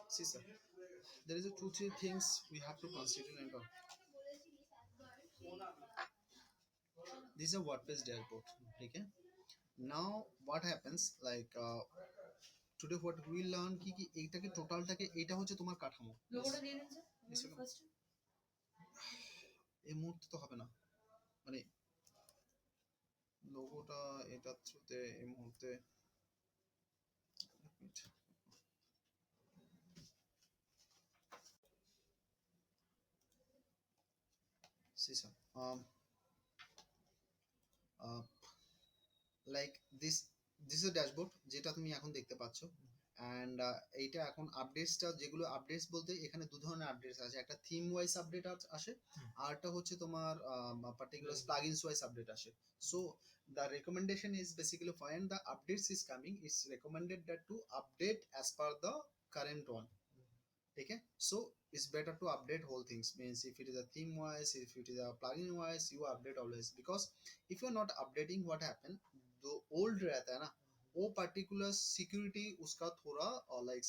See, sir, there is a two three things we have to consider and this is a WordPress dashboard. Okay. Now what happens like today what we learn কি এইটাকে টোটালটাকে এটা হচ্ছে তোমার কাঠামো লোগোটা দিয়ে দিন স্যার ফার্স্ট এই মুহূর্তে তো হবে না মানে লোগোটা এটা থ্রুতে এই মুহূর্তে see sir uh, like this is dashboard যেটা তুমি এখন দেখতে পাচ্ছ অ্যান্ড এইটা এখন আপডেটসটা যেগুলো আপডেটস বলতে এখানে দু ধরনের আপডেটস আছে একটা থিম ওয়াইজ আপডেট আসে আরটা হচ্ছে তোমার পার্টিকুলার প্লাগইনস ওয়াইজ আপডেট আসে so the recommendation is basically when the updates is coming it's recommended that to update as per the current one okay so it's better to update whole things means if it is a theme wise if it is a plugin wise you update always because if you're not updating what happen जो old रहता है ना वो particular security उसका थोड़ा like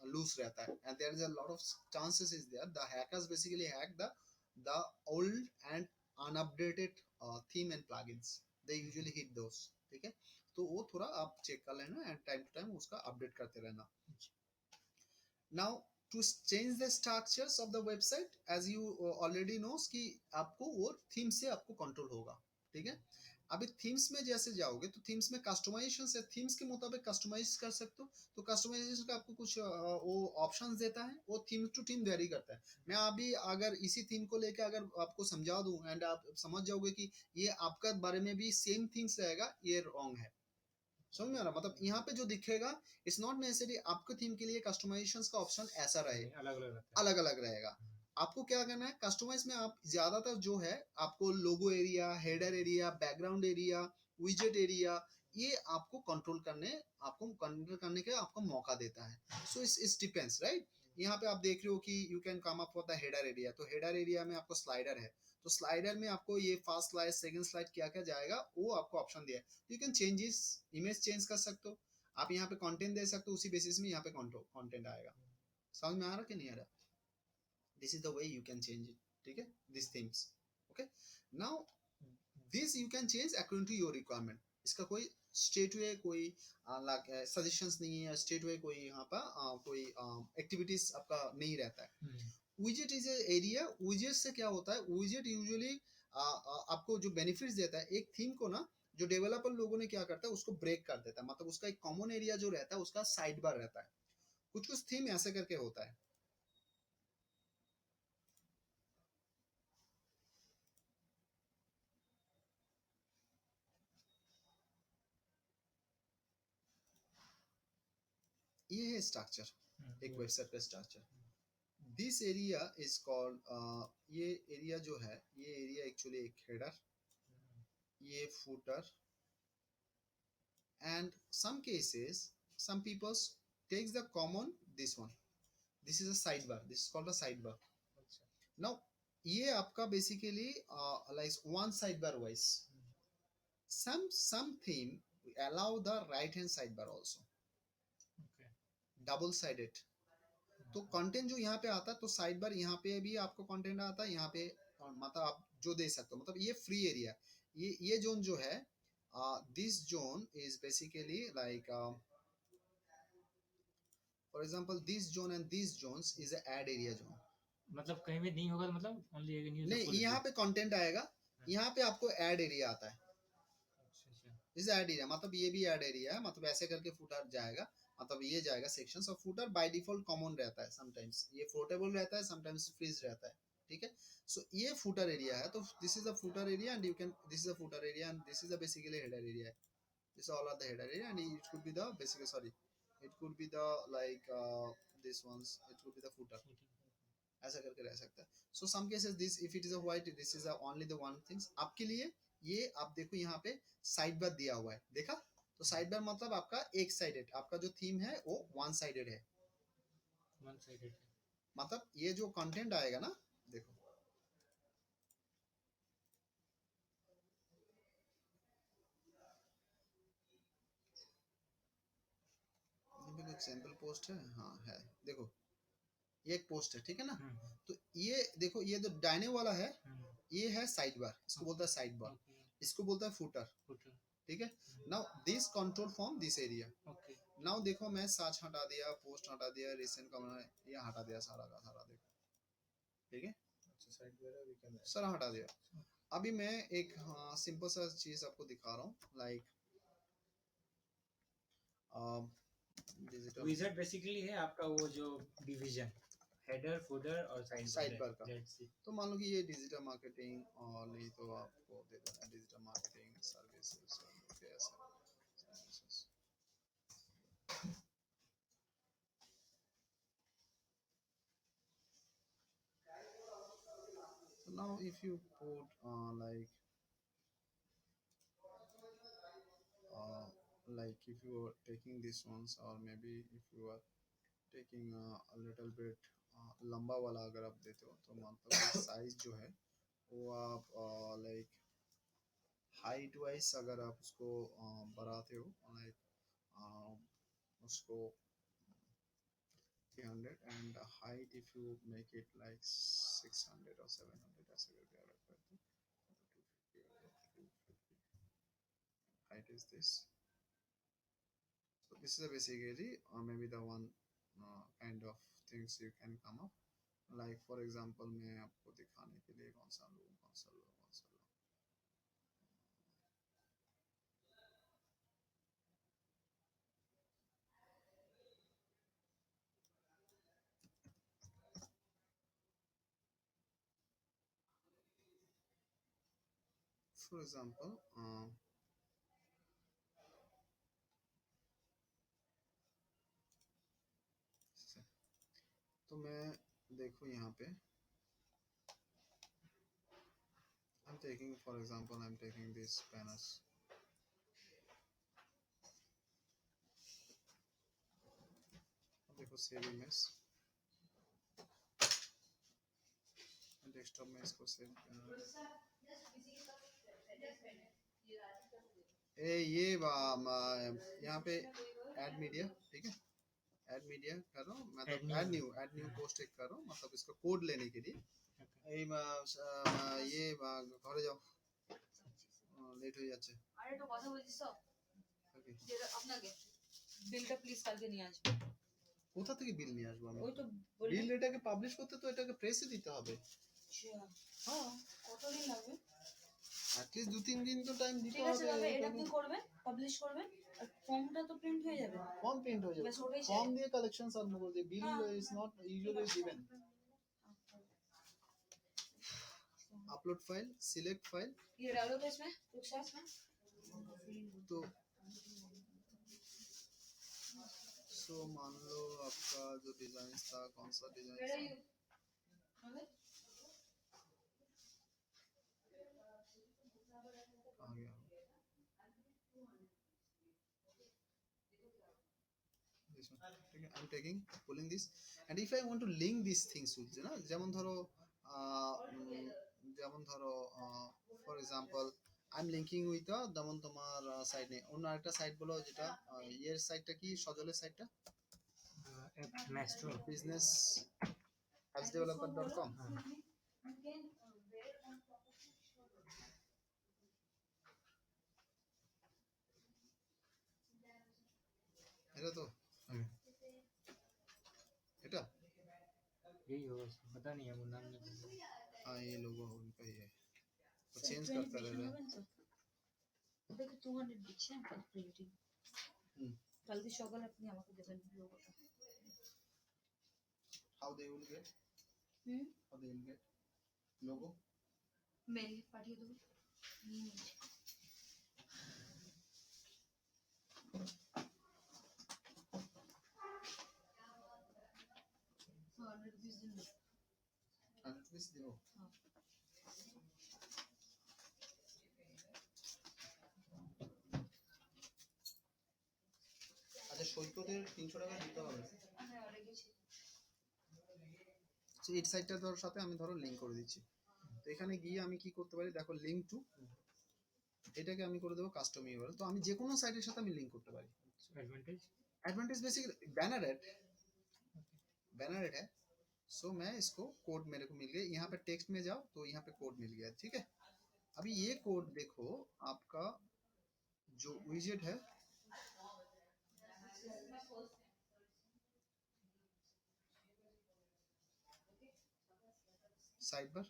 loose रहता है and there is a lot of chances is there the hackers basically hack the old and unupdated theme and plugins they usually hit those ठीक है तो वो थोड़ा आप चेक कर लेना and time to time उसका update करते रहना now to change the structures of the website as you already knows कि आपको वो थीम से आपको कंट्रोल होगा ठीक है अभी थीम्स में जैसे जाओगे तो थीम्स में कस्टमाइजेशन से थीम्स के मुताबिक कस्टमाइज कर सकते हो तो कस्टमाइजेशन का आपको कुछ वो ऑप्शंस देता है वो थीम टू थीम वेरी करता है मैं अभी अगर इसी थीम को लेकर अगर आपको समझा दूं एंड आप समझ जाओगे कि ये आपका बारे में भी सेम थिंग्स रहेगा ये रॉन्ग है समझ में आ रहा मतलब यहाँ पे जो दिखेगा इट्स नॉट नेसेसरी आपके थीम के लिए कस्टमाइजेशन का ऑप्शन ऐसा रहे अलग अलग रहेगा आपको क्या करना है कस्टमाइज में आप ज्यादातर जो है आपको logo area header area background area विजेट एरिया ये आपको कंट्रोल करने के आपको मौका देता है सो इट्स डिपेंड्स राइट यहाँ पे आप देख रहे हो कि you can come up for the header area तो हेडर एरिया में आपको स्लाइडर है तो स्लाइडर में आपको ये फर्स्ट स्लाइड सेकंड स्लाइड क्या क्या जाएगा वो आपको ऑप्शन दिया है you can changes image change कर सकते हो आप यहाँ पे कंटेंट दे सकते हो उसी बेसिस में यहाँ पे कंटेंट आएगा समझ में आ रहा कि नहीं आ रहा this is the way you can change it ठीक है these things okay now this you can change according to your requirement इसका कोई स्टेट वे कोई सजेशंस नहीं है स्टेट वे कोई यहाँ पर कोई एक्टिविटीज आपका नहीं रहता है विजेट इज एरिया विजेट से क्या होता है विजेट यूजुअली आपको जो बेनिफिट्स देता है एक थीम को ना जो डेवलपर लोगों ने क्या करता है उसको ब्रेक कर देता है मतलब उसका एक कॉमन एरिया जो रहता है उसका साइड बार रहता है कुछ कुछ थीम ऐसे करके होता है ये है स्ट्रक्चर एक वेबसाइट का structure this area is called ये एरिया जो है ये एरिया एक्चुअली एक हेडर ये footer and some cases some people takes the common this one this is a sidebar this is called a sidebar now ये आपका basically like one sidebar wise some theme allow the right hand sidebar also okay. double sided तो content जो यहाँ पे आता है तो side bar यहाँ पे भी आपको कंटेंट आता है यहाँ पे मतलब आप जो दे सकते हो मतलब ये फ्री एरिया ये जोन जो है this zone is basically like for example this zone and this zones is ad area zone मतलब कहीं भी नहीं होगा मतलब ओनली एक न्यूज़ नहीं यहाँ पे कंटेंट आएगा यहाँ पे आपको ऐड एरिया आता है इज ऐड एरिया मतलब ये भी ऐड एरिया है मतलब ऐसे करके फुटर जाएगा मतलब ये जाएगा सेक्शन और फुटर बाय डिफॉल्ट कॉमन रहता है समटाइम्स ये फ्लोटेबल रहता है समटाइम्स फ्रीज रहता है ठीक है सो ये फुटर एरिया है तो this is the footer area and you can this is the footer area and this is the basically header area this all are the header area and it could be the basically sorry it could be the like this ones it could be the footer ऐसा करके रह सकता है so some cases this if it is a white this is only the one things आपके लिए ये आप देखो यहाँ पे साइड बार दिया हुआ है देखा तो साइड बार मतलब आपका एक साइडेड आपका जो थीम है वो वन साइडेड है वन साइडेड मतलब ये जो कंटेंट आएगा ना देखो एक सैंपल पोस्ट है हाँ है देखो ये एक पोस्ट है, ठीक है ना। हम्म, तो ये देखो, ये जो डायने वाला है हम्म, ये है साइड बार, इसको बोलता है साइड बार, ओके, इसको बोलता है फुटर, फुटर, ठीक है। Now this control from this area. Okay, now देखो मैं सर्च हटा दिया, पोस्ट हटा दिया, रिसेंट कमेंट ये हटा दिया, सारा का सारा देखो, ठीक है, अच्छा साइड वाला भी करना है। सारा हटा दिया। अभी मैं एक सिंपल सा चीज आपको दिखा रहा हूँ, लाइक डिजिटल विजार्ड बेसिकली है आपका वो जो डिवीजन, हेडर, फुटर और साइड साइड बार का। That's it. तो मान लो कि ये डिजिटल मार्केटिंग, और नहीं तो आपको दे देना digital marketing services, services. So now if you put uh, like if you are taking these ones, or maybe if you are taking a little bit लंबा वाला अगर आप देते हो, तो मतलब साइज जो है वो आप लाइक हाइट वाइज अगर आप उसको बढ़ाते हो, लाइक उसको 300, and height if you make it like 600 or 700 ऐसे करके अगर करते हो, 250 height is this. So this is a basically maybe the one kind of things you can come up, like for example मैं आपको दिखाने के लिए कौन सा लूँ, कौन सा लूँ, कौन सा लूँ। For example तो मैं देखो यहाँ पे I'm taking, for example I'm taking this banners, देखो सेव इमेज, डेस्कटॉप में इसको सेव ये यहाँ पे ऐड मीडिया, ठीक है, ऐड मीडिया कर रहा हूँ, मतलब ऐड न्यू पोस्ट एक कर रहा हूँ, मतलब इसका कोड लेने के लिए। ये ঘরে যাও, লেট হয়ে যাচ্ছে। আর একটা কথা বলছিস তো, Okay. যেটা আপনাকে বিলটা প্লিজ কালকে নিয়ে আসবে। কোথা থেকে বিল নিয়ে আসবো আমি? ওই তো বললি। বিল এটাকে পাবলিশ করতে তো এটাকে প্রেসে দিতে হবে। আচ্ছা, হ্যাঁ, কতদিন লাগবে? অ্যাটলিস্ট 2-3 দিন তো টাইম দিতে ঠিক আছে, হবে। তবে এটা আপনি করবেন, পাবলিশ করবেন, আর ফর্মটা তো প্রিন্ট হয়ে যাবে। ফর্ম প্রিন্ট হয়ে যাবে, ব্যাস ওটাই চাই। ফর্ম দিয়ে কালেকশন সাবমিট করতে, bill is not usually given। Upload file, select file, ये डालो तो इसमें कुछ है इसमें। तो सो मान लो आपका जो डिजाइन था, कौन सा डिजाइन Where are था? you? हमें आ गया, this one, ठीक है, I'm taking pulling this, and if I want to link these things with, না যেমন ধরো যেমন ধরো for example I'm linking with যেমন তোমার সাইড নেই, অন্য আরেকটা সাইট বলো, যেটা ইয়ের সাইটটা কি, সজলের সাইটটা ম্যাস্ট্রো বিজনেস অ্যাপস ডেভেলপার.com। এটা তো এটা यही होगा, पता नहीं है वो नाम नहीं पता। हाँ ये लोगो उनका ही है, वो चेंज करता रह रहा है। দেখো 200 দিচ্ছে ফর প্রিন্টিং। হুম। কালকে সকালে আপনি আমাকে দেবেন লোগোটা। How they will get? How they will get logo? Mail পাঠিয়ে দেবো। ₹100 দিন। 100 piece দেবো। আচ্ছা সৈকতের 300 টাকা দিতে হবে। হ্যাঁ রেখেছি। তো এই সাইটটা ধর সাথে আমি ধরো লিংক করে দিচ্ছি, তো এখানে গিয়ে আমি কি করতে পারি, দেখো লিংক টু, এটাকে আমি করে দেবো কাস্টম ইউআরএল, তো আমি যে কোনো সাইটের সাথে আমি লিংক করতে পারি। Advantage advantage basically banner add है, सो मैं इसको कोड मेरे को मिल गया, यहाँ पे टेक्स्ट में जाओ तो यहाँ पे कोड मिल गया, ठीक है। अभी ये कोड देखो, आपका जो विजेट है साइड पर,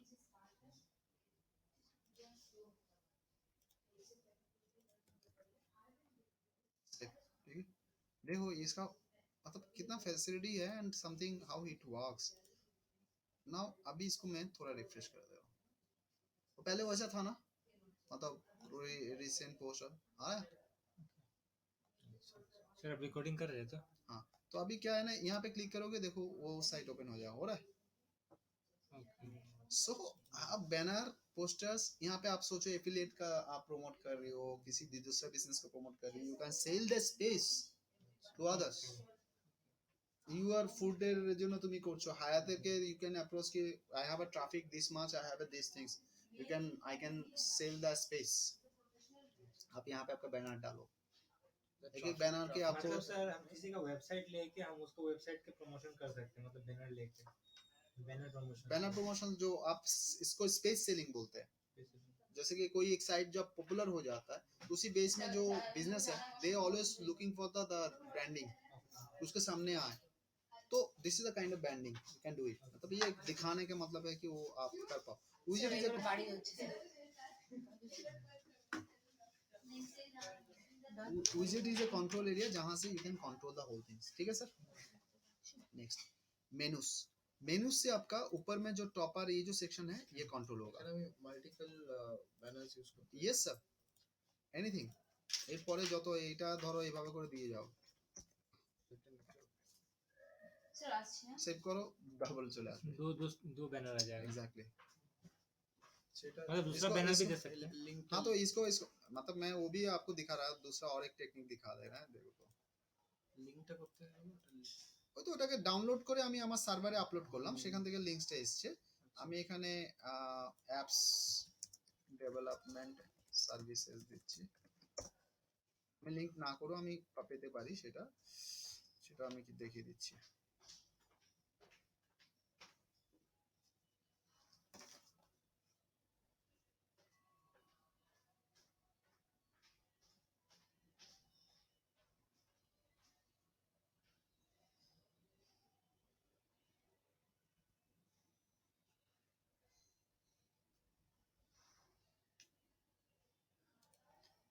ठीक है, देखो इसका मतलब कितना फैसिलिटी है and something how it works now. अभी इसको मैं थोड़ा रिफ्रेश कर दे रहा हूँ, तो पहले वैसा था ना, मतलब रिसेंट पोस्ट आया। सर आप रिकॉर्डिंग कर रहे थे? हाँ, तो अभी क्या है ना, यहाँ पे क्लिक करोगे, देखो वो साइट ओपन हो जाएगा, हो रहा है। ओके। सो आप बैनर पोस्टर्स, यहाँ पे आप सोचो एफिलिएट का आप प्रमोट कर रहे हो, किसी दूसरा बिजनेस को प्रमोट कर रहे हो, you can sell the space to others. Your ফুডের জন্য তুমি করছো, হায়াতেরকে ইউ ক্যান অ্যাপ্রোচ কি I have a traffic this much, I have this things, you can I can sell the space. आप यहाँ पे आपका बैनर डालो, एक एक बैनर के आपको, मतलब सर हम किसी का वेबसाइट लेके हम उसको वेबसाइट के प्रमोशन कर सकते हैं, मतलब बैनर लेके, बैनर प्रमोशन। बैनर प्रमोशन जो आप इसको स्पेस सेलिंग बोलते हैं। जैसे कि कोई एक साइट जब पॉपुलर हो जाता है तो उसी बेस में जो बिजनेस है they always looking for the branding, उसके सामने आए, तो this is a kind of branding, you can do it. मतलब ये दिखाने का मतलब है कि वो आप कर पाओ। विजेट इज अ বাড়ি হচ্ছে विजेट इज अ कंट्रोल एरिया जहां से you can control the whole things, ठीक है सर। नेक्स्ट मेनूस, मेनूस से आपका ऊपर में जो टॉपर ये जो सेक्शन है ये कंट्रोल होगा। এখানে আমি মাল্টিপল ব্যানার্স ইউজ করতে ইয়েস স্যার, এনিথিং। এরপরে যত এইটা ধরো এইভাবে করে দিয়ে যাও, স্যার আসছে হ্যাঁ সেভ করো, डबल चले আসবে। दो दो दो बैनर आ जाएगा। एग्जैक्टली। সেটা मतलब दूसरा इसको- बैनर भी इसको- दे सकते हैं। লিংক हाँ, तो इसको मतलब मैं वो भी आपको दिखा रहा, दूसरा और एक टेक्निक दिखा दे रहा है, देखो तो লিংকটা করতে হবে ওই তো ওটাকে ডাউনলোড করে আমি আমার সার্ভারে আপলোড করলাম, সেখান থেকে লিংকসটা এসেছে। আমি এখানে অ্যাপস ডেভেলপমেন্ট সার্ভিসেস দিচ্ছি, আমি লিংক না করেও আমি পেতে পারি, সেটা সেটা আমি কি দেখিয়ে দিচ্ছি।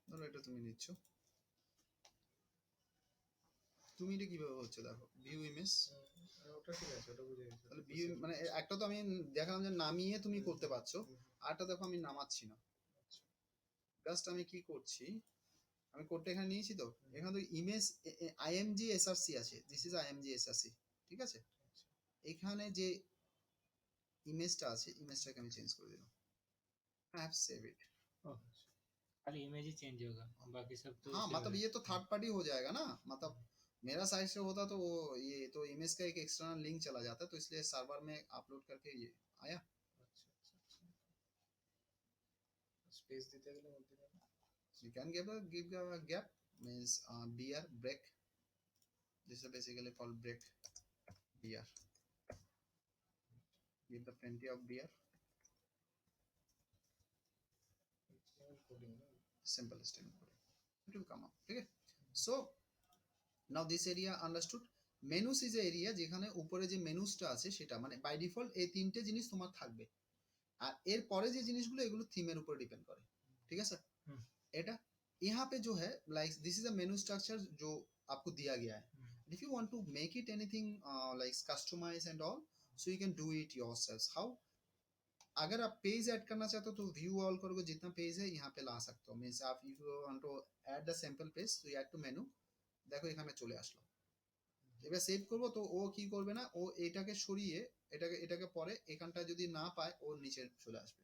ধরো এটা তুমি নিচ্ছ, তুমি এটা কিভাবে হচ্ছে দেখো, ভিউ ইমেজ, ওটা ঠিক আছে, ওটা বুঝে গেছি। তাহলে ভিউ মানে একটা তো আমি দেখালাম যে নামিয়ে তুমি করতে পারছো, আরটা দেখো আমি নামাচ্ছি না, জাস্ট আমি কি করছি, আমি কোডটা এখানে নিয়েছি, তো এখানে তো ইমেজ আইএমজি এসআরসি আছে, দিস ইজ আইএমজি এসআরসি, ঠিক আছে। এখানে যে ইমেজটা আছে ইমেজটাকে আমি চেঞ্জ করে দিলাম, आई हैव सेव इट। खाली इमेज ही चेंज होगा, बाकी सब तो हाँ, save मतलब है। ये तो थर्ड पार्टी हो जाएगा ना, मतलब मेरा साइड से होता तो वो ये तो इमेज का एक एक्सटर्नल लिंक चला जाता, तो इसलिए सर्वर में अपलोड करके ये आया। স্পেস দিতে গেলে মধ্যখানে You can give a gap, means beer break, this is basically called break beer, give the plenty of beer, coding না simple string coding, it will come up, ठीक है। so now this area understood। menus is a area যেখানে উপরে যে মেনুসটা আছে সেটা মানে by default এই তিনটে জিনিস তোমার থাকবে, আর এর পরে যে জিনিসগুলো এগুলো থিমের উপর ডিপেন্ড করে, ठीक है सर। এটা यहाँ पे जो है like this is a menu structure जो आपको दिया गया है, if you want to make it anything like customize and all, so you can do it yourselves। how, अगर आप पेज ऐड करना चाहते हो तो व्यू ऑल करोगे, जितना पेज है यहाँ पे ला सकते हो, मींस आप if you want to add the sample page तो ऐड टू মেনু, দেখো এখানে চলে আসলো। এবার সেভ করব তো ও কি করবে না, ও এটাকে সরিয়ে এটাকে এটাকে পরে এখানটা যদি না পায় ওর নিচে চলে আসবে।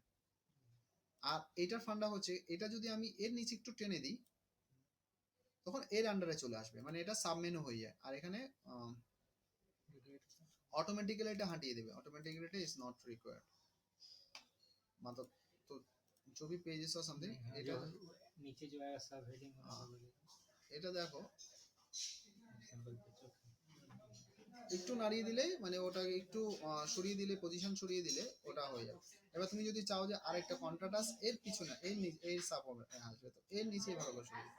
আর এটার ফান্ডা হচ্ছে এটা যদি আমি এর নিচে একটু টেনে দিই তখন এর আন্ডারে চলে আসবে, মানে এটা সাব মেনু হয়ে যায়, আর এখানে অটোমেটিক্যালি এটা হাঁটিয়ে দেবে, অটোমেটিক্যালি এটা ইজ নট রিকোয়ার্ড, मतलब तो जो भी पेजेस और समथिंग हाँ, এটা जो नीचे जो है सब हेडिंग এটা দেখো सिंपल पिक्चर। একটু নাড়িয়ে দিলে মানে ওটাকে একটু সরিয়ে দিলে, পজিশন সরিয়ে দিলে ওটা হয়ে যাবে। এবার তুমি যদি চাও যে আরেকটা কন্ট্রাটাস এর পিছনে এর সাপ আসবে, তো এর নিচে ভালো করে সরিয়ে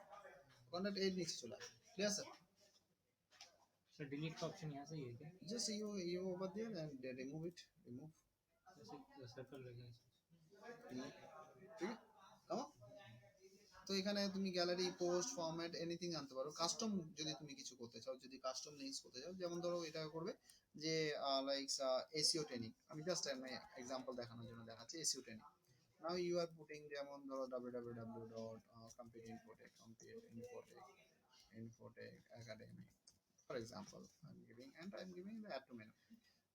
কন্ট্রাক্ট এর নিচে চলে আসবে। Clear sir? सर डिलीट का ऑप्शन यहाँ से ही है क्या? Just you over there and remove it, remove. जैसे सर्कल रहेगा ঠিক আছে, কামো। তো এখানে তুমি গ্যালারি, পোস্ট, ফরম্যাট, এনিথিং আনতে পারো। কাস্টম যদি তুমি কিছু করতে চাও, যদি কাস্টম লিঙ্কস করতে চাও, যেমন ধরো এটা করবে যে লাইক এসইও ট্রেনিং, আমি জাস্ট এক্সাম্পল দেখানোর জন্য দেখাচ্ছি SEO training. Now you are putting, যেমন ধরো www.competeinfotech academy, for example I'm giving, and I'm giving the add to menu.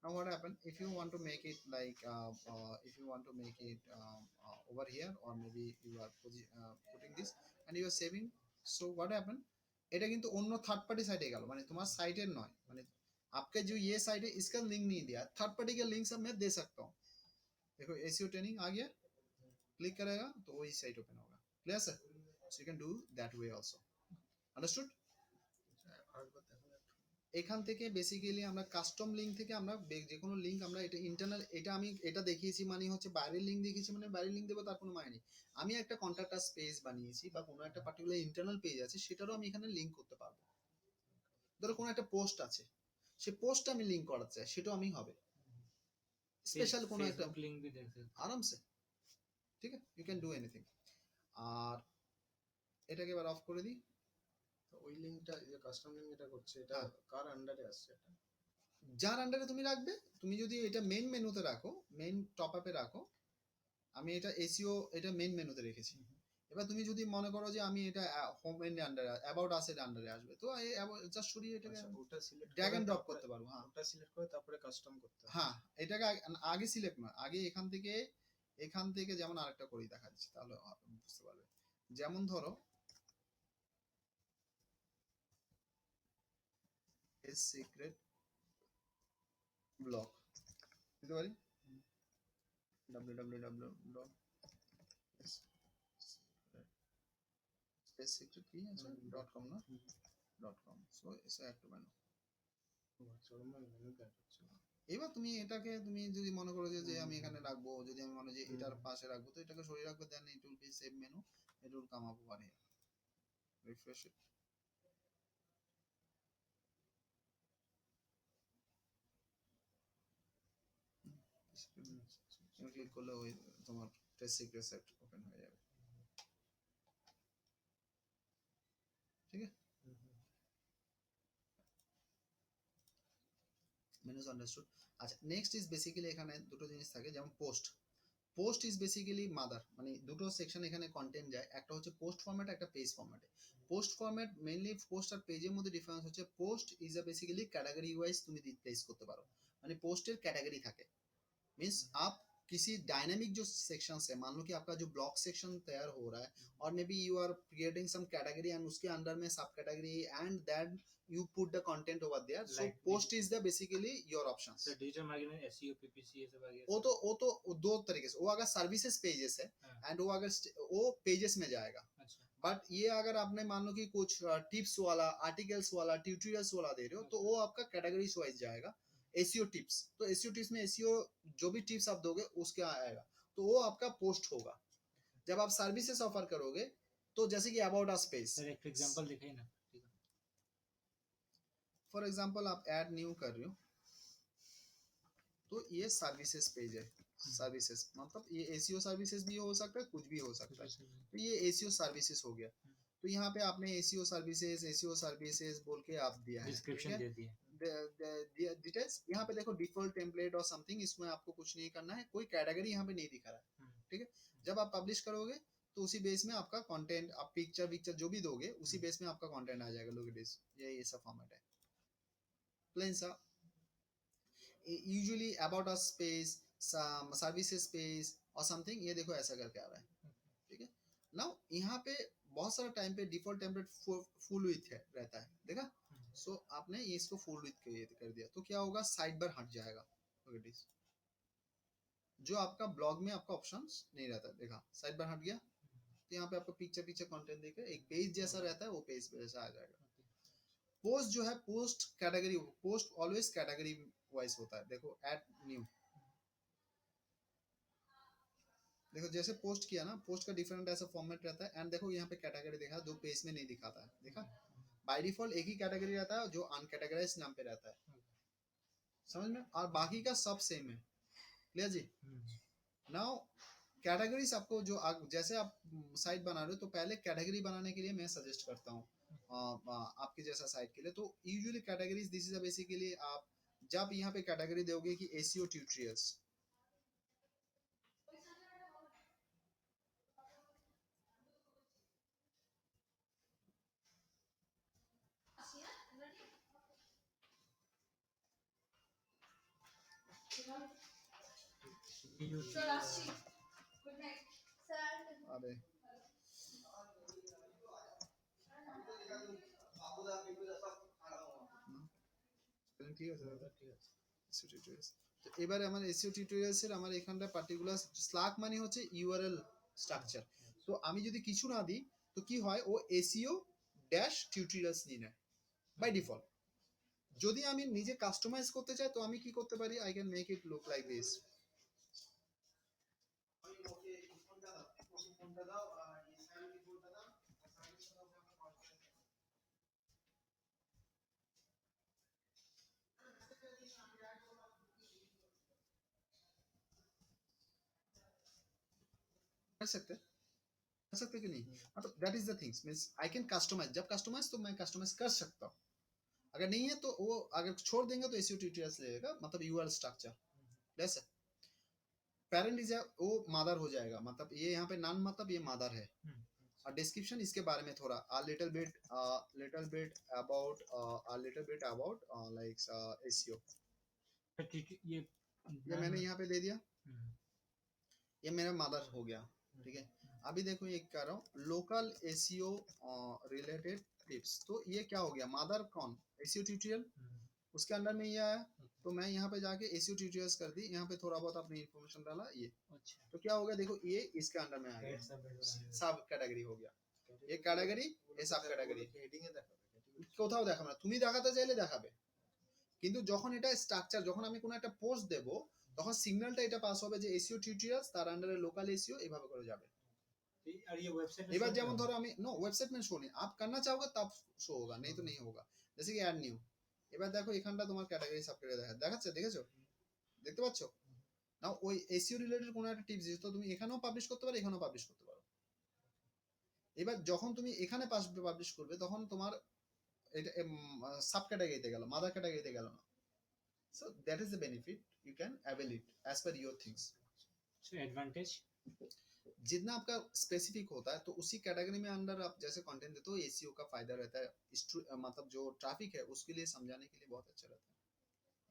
Now what happen if you want to make it like if you want to make it over here, or maybe you are putting this and you are saving, so what happen, এটা কিন্তু অন্য third party সাইটে গেল, মানে তোমার সাইটের নয়, মানে आपके जो ये साइट है इसका लिंक नहीं दिया, थर्ड पार्टी का लिंक सब मैं दे सकता हूँ। देखो एसईओ ट्रेनिंग आ गया, क्लिक करेगा तो वही साइट ओपन होगा। Clear sir? So you can do that way also. Understood? আরেকবার দেখো না একটু। এখান থেকে বেসিক্যালি আমরা কাস্টম লিংক থেকে আমরা যে কোনো লিংক আমরা এটা ইন্টারনাল, এটা আমি এটা দেখিয়েছি মানে হচ্ছে বাইরের লিংক দেখিয়েছি মানে বাইরের লিংক দেবো তার কোনো মানে নেই। আমি একটা কন্ট্যাক্টাস পেজ বানিয়েছি বা কোনো একটা পার্টিকুলার ইন্টারনাল পেজ আছে, সেটারও আমি এখানে লিংক করতে পারবো। ধরো কোনো একটা পোস্ট আছে, সেই পোস্টটা আমি লিংক করাতে চাই, সেটাও আমি হবে। স্পেশাল কোনো একটা फेसबुक लिंक भी देख सकते हैं। আরামসে, ঠিক আছে, ইউ ক্যান ডু এনিথিং। আর এটাকে এবার অফ করে দিই। তো ওই লিঙ্কটা যে কাস্টম লিঙ্ক এটা করছে, এটা হ্যাঁ। কার আন্ডারে আসছে এটা? যার আন্ডারে তুমি রাখবে, তুমি যদি এটা মেইন মেনুতে রাখো, মেইন টপ আপে রাখো, আমি এটা এসইও এটা মেইন মেনুতে রেখেছি। এবার তুমি যদি মনে করো যে আমি এটা হোম এর আন্ডারে, অ্যাবাউট আস এর আন্ডারে আসবে, তো জাস্ট সরিয়ে এটাকে আচ্ছা, ওটা সিলেক্ট ড্র্যাগ এন্ড ড্রপ করতে পারবো। হ্যাঁ ওটা সিলেক্ট করে তারপরে কাস্টম করতে হবে। হ্যাঁ, এটাকে আগে সিলেক্ট নয়, আগে এখান থেকে যেমন আরেকটা করি দেখা যাচ্ছে, তাহলে বুঝতে পারবে। যেমন ধরো এস সিক্রেট ব্লগ দিতে পারি, www.secret.com না .com, সো এসে একটু মেনু। মেনু দেখ হচ্ছে না। এবার তুমি এটাকে তুমি যদি মনে করো যে আমি এখানে রাখবো, যদি আমি মনে যে এটার পাশে রাখবো, তো এটাকে সরিয়ে রাখবো, then it will be save menu, it will come up over here, refresh it. Click করলে ওই তোমার টেস্ট সিক্রেট সেট ওপেন হয়ে যাবে। ঠিক আছে, মেনুজ আন্ডারস্টুড। আচ্ছা, নেক্সট ইজ বেসিক্যালি এখানে দুটো জিনিস থাকে, যেমন post. Post is basically mother, মানে দুটো সেকশন এখানে কন্টেন্ট যায়, একটা হচ্ছে পোস্ট ফরম্যাট, একটা পেজ ফরম্যাটে। পোস্ট ফরম্যাট মেইনলি পোস্ট আর পেজের মধ্যে ডিফারেন্স হচ্ছে, post is a basically category wise তুমি প্লেস করতে পারো, মানে পোস্টের कैटेगरी থাকে, मीन्स आप किसी डायनामिक जो सेक्शन है, मान लो कि आपका जो ब्लॉक सेक्शन तैयार हो रहा है, और maybe you are creating some category and उसके अंडर में subcategory, and then you put the content over there, so Like post is the basically your options। Sir digital marketing SEO PPC ये सब आ गया। वो तो दो तरीके से, वो अगर सर्विसेज पेजेस है हाँ। एंड वो अगर वो पेजेस में जाएगा, अच्छा बट ये अगर आपने मान लो कि कुछ टिप्स वाला, आर्टिकल्स वाला, ट्यूटोरियल्स वाला दे रहे हो, तो वो आपका कैटेगरीज वाइज जाएगा। एसईओ टिप्स, तो एसईओ टिप्स में एसईओ जो भी टिप्स आप दोगे उसके आएगा, तो वो आपका पोस्ट होगा। जब आप सर्विसेज ऑफर करोगे, तो जैसे कि अबाउट अस पेज, सर एक एग्जांपल दिखाइए ना। ठीक है फॉर एग्जांपल आप ऐड न्यू कर रहे हो, तो ये सर्विसेज पेज है। सर्विसेज मतलब ये एसईओ सर्विसेज भी हो सकता है, कुछ भी हो सकता है, तो ये एसईओ सर्विसेज हो गया। तो यहाँ पे आपने एसईओ सर्विसेज बोल के आप दिया है, डिस्क्रिप्शन दे दिए। डिटेल्स। यहाँ पे देखो डिफॉल्ट टेम्पलेट और समथिंग, इसमें आपको कुछ नहीं करना है, कोई कैटेगरी यहाँ पे नहीं दिखा रहा है। ठीक है, जब आप पब्लिश करोगे तो उसी बेस में आपका कंटेंट, आप पिक्चर जो भी दोगे उसी बेस में आपका कंटेंट आ जाएगा। लोग ये सब फॉर्मेट है, प्लेन सा। Usually about us page, services page और समथिंग, ये देखो ऐसा करके आ रहा है। ठीक है, नाउ यहाँ पे बहुत सारा टाइम पे डिफॉल्ट टेम्पलेट फुल विथ है रहता है, देखा। सो आपने ये इसको फुल विथ कर दिया, तो क्या होगा, साइड बार हट जाएगा। जो आपका ब्लॉग में आपका ऑप्शंस नहीं रहता, देखा साइड बार हट गया, तो यहाँ पे आपको पिक्चर कंटेंट देकर एक पेज जैसा रहता है, वो पेज जैसा आ जाएगा। पोस्ट जो है post category, post always category wise होता है। देखो ऐड न्यू, देखो जैसे पोस्ट किया ना, पोस्ट का डिफरेंट ऐसा फॉर्मेट रहता है। एंड देखो यहाँ पे कैटेगरी देखा जो पेज में नहीं दिखाता है, देखा बाय डिफॉल्ट एक ही कैटेगरी रहता है जो अनकैटेगराइज्ड नाम पे रहता है, समझ में, और बाकी का सब सेम है। क्लियर जी? नाउ कैटेगरीज आपको जो जैसे आप साइट बना रहे हो तो पहले कैटेगरी बनाने के लिए मैं सजेस्ट करता हूँ आपके जैसा साइट के लिए। तो usually categories this is basically आप जब यहाँ पे कैटेगरी दोगे कि एसईओ ट्यूटोरियल्स, अरे ঠিক আছে দাদা, ঠিক আছে এসইও টিউটোরিয়ালস। তো এবারে আমার এসইও টিউটোরিয়ালস এর আমার এখানটা পার্টিকুলার স্লাক মানে হচ্ছে ইউআরএল স্ট্রাকচার। তো আমি যদি কিছু না দিই তো কি হয়, ও এসইও ড্যাশ টিউটোরিয়ালস নিয়ে নেয় বাই ডিফল্ট। যদি আমি নিজে কাস্টমাইজ করতে চাই তো আমি কি করতে পারি, I can make it look like this. कर सकते हैं, कर सकते कि नहीं, मतलब that is the things means I can customize. जब कस्टमाइज तो मैं कस्टमाइज कर सकता हूँ, अगर नहीं है तो वो अगर छोड़ देंगे तो एसईओ ट्यूटोरियल्स लेगा, मतलब यूआरएल स्ट्रक्चर जैसे पेरेंट इज वो मदर हो जाएगा, मतलब ये यहाँ पे नॉन मतलब ये मदर है। और डिस्क्रिप्शन इसके बारे में थोड़ा little bit about like SEO, ये मैंने यहाँ पे दे दिया, ये मेरा मदर हो गया, ठीक है। अभी देखो ये कर रहा हूँ लोकल एसईओ रिलेटेड टिप्स, तो ये क्या हो गया, मदर कौन, एसईओ ट्यूटोरियल, उसके अंदर में ये आया। तो मैं यहाँ पे जाके एसईओ ट्यूटोरियल्स कर दी, यहाँ पे थोड़ा बहुत अपनी इन्फॉर्मेशन डाला ये, तो क्या हो गया देखो ये इसके अंदर में आ गया, सब कैटेगरी हो गया, ये कैटेगरी ये सब कैटेगरी। হেডিং এ দেখাবে, কোথাও দেখাবে না, তুমি দেখাতে চাইলে দেখাবে, কিন্তু যখন এটা স্ট্রাকচার, যখন আমি কোনো একটা পোস্ট দেব তখন সিগন্যালটা এটা পাস হবে যে এসইও টিউটোরিয়ালস তার আন্ডারে লোকাল एसईओ এভাবে করে যাবে। और ये वेबसाइट এবার যেমন ধরো আমি नो वेबसाइट में शो नहीं, आप करना चाहोगे तब शो होगा, नहीं तो नहीं होगा। जैसे कि ऐड न्यू, এবার দেখো এখানটা তোমার ক্যাটাগরি সাব করে দেখাচ্ছে, দেখেছো, দেখতে পাচ্ছো না, ওই এসইও রিলেটেড কোনো একটা টিপস দিয়েছো তো তুমি এখানেও পাবলিশ করতে পারো, এখানেও পাবলিশ করতে পারো। এবার যখন তুমি এখানে পাবলিশ করবে তখন তোমার এটা সাব ক্যাটাগরিতে গেল, মাদার ক্যাটাগরিতে গেল না। So that is the benefit, you can avail it as per your things. So advantage जितना आपका स्पेसिफिक होता है तो उसी कैटेगरी में अंदर आप जैसे कंटेंट देते हो, एसईओ का फायदा रहता है, मतलब जो ट्रैफिक है उसके लिए समझाने के लिए बहुत अच्छा रहता है।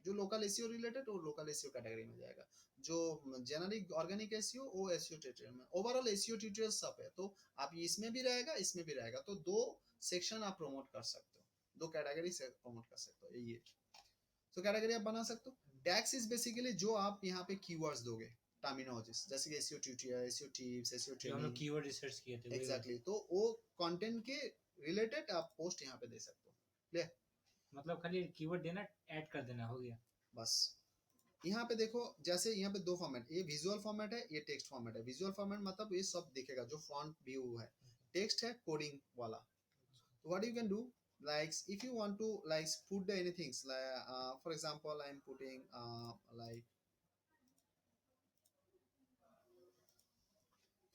जो लोकल एसईओ रिलेटेड वो लोकल एसईओ कैटेगरी में जाएगा, जो जेनरिक ऑर्गेनिक एसईओ वो एसईओ ट्यूटोरियल में, ओवरऑल एसईओ ट्यूटोरियल सब है। तो आप इसमें भी रहेगा इसमें भी रहेगा, तो दो सेक्शन आप प्रमोट कर सकते हो, दो कैटेगरी से प्रमोट कर सकते हो, यही है। तो कैटेगरी आप बना सकते हो। टैग्स इज बेसिकली जो आप यहाँ पे कीवर्ड्स दोगे, टर्मिनोलॉजीज, जैसे कि SEO tutorial, SEO tips, SEO हम लोग ट्रेनिंग, कीवर्ड रिसर्च किए थे एग्जैक्टली, तो वो कंटेंट के रिलेटेड आप पोस्ट यहाँ पे दे सकते हो। क्लियर? मतलब खाली कीवर्ड देना, ऐड कर देना, हो गया। बस यहाँ पे देखो, जैसे यहाँ पे दो फॉर्मेट, ये विजुअल फॉर्मेट है, ये टेक्स्ट फॉर्मेट है। विजुअल फॉर्मेट मतलब ये सब दिखेगा जो फ्रंट व्यू है, टेक्स्ट है कोडिंग वाला। तो what you can do, like if you want to like put the anything like for example I am putting like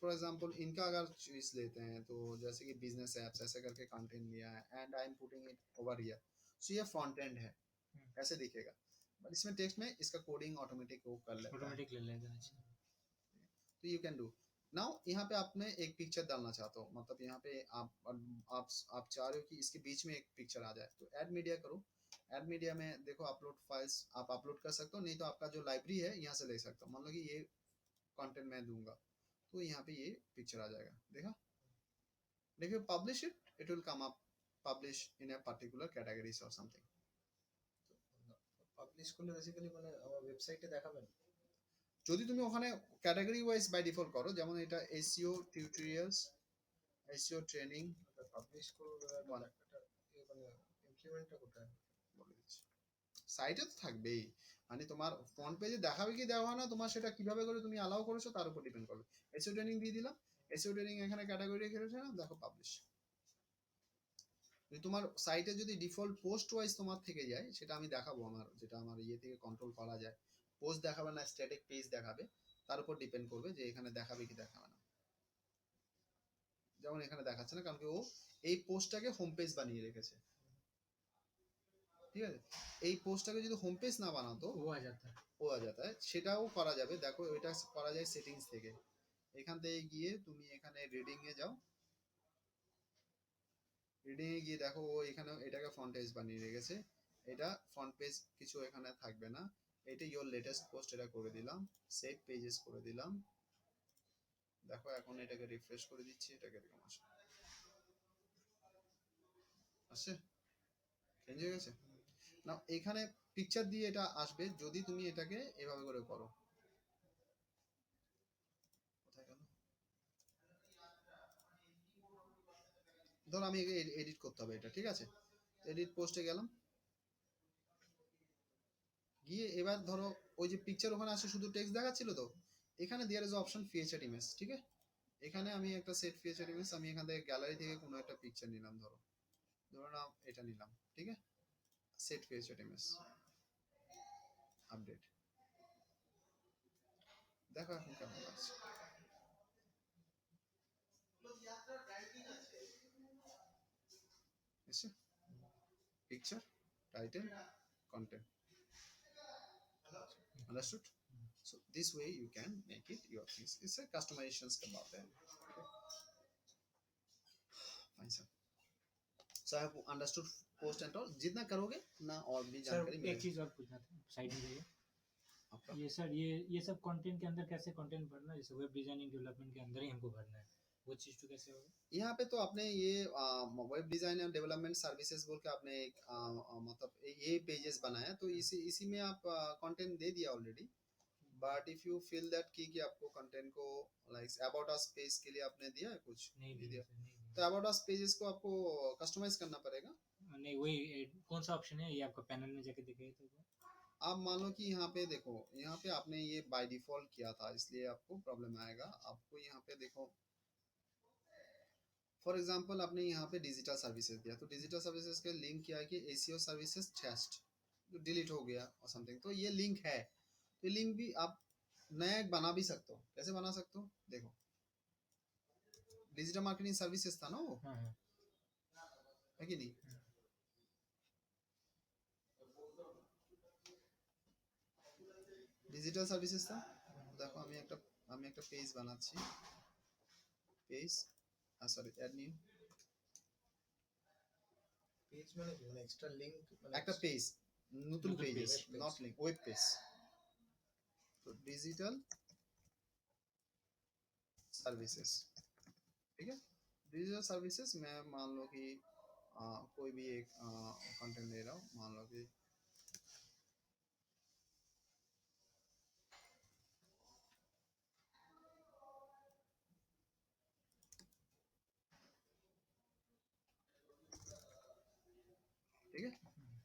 for example इनका अगर चीज लेते हैं तो जैसे कि बिजनेस एप्स ऐसे करके कंटेंट लिया है and I am putting it over here, so ये फ्रंट एंड है, ऐसे दिखेगा, बट इसमें टेक्स्ट में इसका कोडिंग ऑटोमेटिक वो कर लेता है, ऑटोमेटिक ले लेगा। अच्छा, तो यू कैन डू। नाउ यहाँ पे आपने एक पिक्चर डालना चाहते हो, मतलब यहाँ पे आप चाह रहे हो कि इसके बीच में एक पिक्चर आ जाए, तो ऐड मीडिया करो। ऐड मीडिया में देखो अपलोड फाइल्स आप अपलोड कर सकते हो, नहीं तो आपका जो लाइब्रेरी है यहाँ से ले सकते हो। मान लो कि ये कंटेंट मैं दूंगा तो यहाँ पे ये पिक्चर आ जाएगा, देखा। if you publish it it will come up publish in a particular categories or something। Publish করলে বেসিক্যালি মানে আমার ওয়েবসাইটে দেখাবেন। যদি তুমি ওখানে ক্যাটাগরি ওয়াইজ বাই ডিফল্ট করো, যেমন এটা SEO tutorials, SEO training, publish করব One. একটা মানে ইমপ্লিমেন্টটা কোথায়? বলে দিচ্ছি, সাইটে তো থাকবেই, মানে তোমার ফ্রন্ট পেজে দেখাবে কি দেওয়া না, তোমার সেটা কিভাবে করে তুমি অ্যালাউ করেছো তার উপর ডিপেন্ড করবে। এসইও ট্রেনিং দিয়ে দিলাম, এসইও ট্রেনিং এখানে ক্যাটাগরি রেখে রয়েছে না, দেখো পাবলিশ। যদি তোমার সাইটে যদি ডিফল্ট পোস্ট ওয়াইজ তোমার থেকে যায়, সেটা আমি দেখাবো, আমার যেটা আমার ইয়ে থেকে কন্ট্রোল করা যায়। পোস্ট দেখাবে না স্ট্যাটিক পেজ দেখাবে, তার উপর ডিপেন্ড করবে যে এখানে দেখাবে কি দেখাবে না। যেমন এখানে দেখাচ্ছে না, কারণ কি ও এই পোস্টটাকে হোম পেজ বানিয়ে রেখেছে, ঠিক আছে। এই পোস্টটাকে যদি হোম পেজ না বানাতো, वो आ जाता है। সেটাও করা যাবে। দেখো এটা করা যায় সেটিংস থেকে, এখান থেকে গিয়ে তুমি এখানে রিডিং এ যাও, রিডিং এ গিয়ে দেখো ও এখানে এটাকে ফ্রন্ট পেজ বানিয়ে রেখেছে। এটা ফ্রন্ট পেজ কিছু এখানে থাকবে না, এটা ইওর লেটেস্ট পোস্ট এটা করে দিলাম, সেভ পেজেস করে দিলাম। দেখো এখন এটাকে রিফ্রেশ করে দিচ্ছি, এটাকে এরকম আসে, আসছে, চেঞ্জ হয়ে গেছে না। এখানে পিকচার দিয়ে এটা আসবে যদি তুমি এটাকে এভাবে করে করো। কোথায় গেল? ধরো আমি এডিট করতে হবে এটা, ঠিক আছে। এডিট পোস্টে গেলাম, গিয়ে এবার ধরো ওই যে পিকচার ওখানে আসে শুধু টেক্সট দেখাচ্ছিল তো, এখানে there is option feature image, ঠিক আছে। এখানে আমি একটা সেট ফিচার ইমেজ, আমি এখান থেকে গ্যালারি থেকে কোনো একটা পিকচার নিলাম, ধরো না এটা নিলাম, ঠিক আছে। সেট ফিচার ইমেজ, আপডেট, দেখো এখন কেমন লাগছে। এসে picture, title, content, understood? So this way you can make it your things. It's a customizations about that. Okay. Fine sir. So I have understood post and all. जितना करोगे ना और भी सर जानकारी एक मिलेगी चीज और पूछना था साइड में जाइए। आपका। ये सर ये सब कंटेंट के अंदर कैसे कंटेंट भरना है, जैसे वेब डिजाइनिंग डेवलपमेंट के अंदर ही हमको भरना है, वो चीज तो कैसे होगा? यहाँ पे तो आपने ये web design and development services बोल के आपने एक मतलब ये पेजेस बनाया, तो इसी में आप कंटेंट दे दिया already. But if you feel that कि आपको कंटेंट को लाइक अबाउट अस पेज के लिए आपने दिया है कुछ नहीं नहीं दिया दिया, सर, नहीं दिया। तो अबाउट अस पेजेस को आपको कस्टमाइज करना पड़ेगा। नहीं वही कौन सा ऑप्शन है ये आपका पैनल में जाके दिखाइए तो। आप मान लो कि यहाँ पे देखो, यहाँ पे आपने ये बाय डिफॉल्ट किया था इसलिए आपको प्रॉब्लम आएगा। आपको यहाँ पे देखो, फॉर एग्जांपल आपने यहाँ पे डिजिटल सर्विसेज दिया, तो डिजिटल सर्विसेज के लिंक किया कि एसीओ सर्विसेज टेस्ट, जो डिलीट हो गया और समथिंग, तो ये लिंक है, तो ये लिंक भी आप नया एक बना भी सकते हो। कैसे बना सकते हो, देखो डिजिटल मार्केटिंग सर्विसेज था ना वो, हाँ हाँ है कि नहीं। ডিজিটাল সার্ভিসেস টা দেখো, আমি একটা পেজ বানাচ্ছি, page sorry add new, page মানে কি, মানে এক্সট্রা লিংক, মানে একটা পেজ, নতুন নতুন page, page, not link, web page. तो डिजिटल सर्विसेज, ठीक है। डिजिटल सर्विसेज मैं मान लो कि कोई भी एक कंटेंट ले रहा हूँ, मान लो कि ठीक है,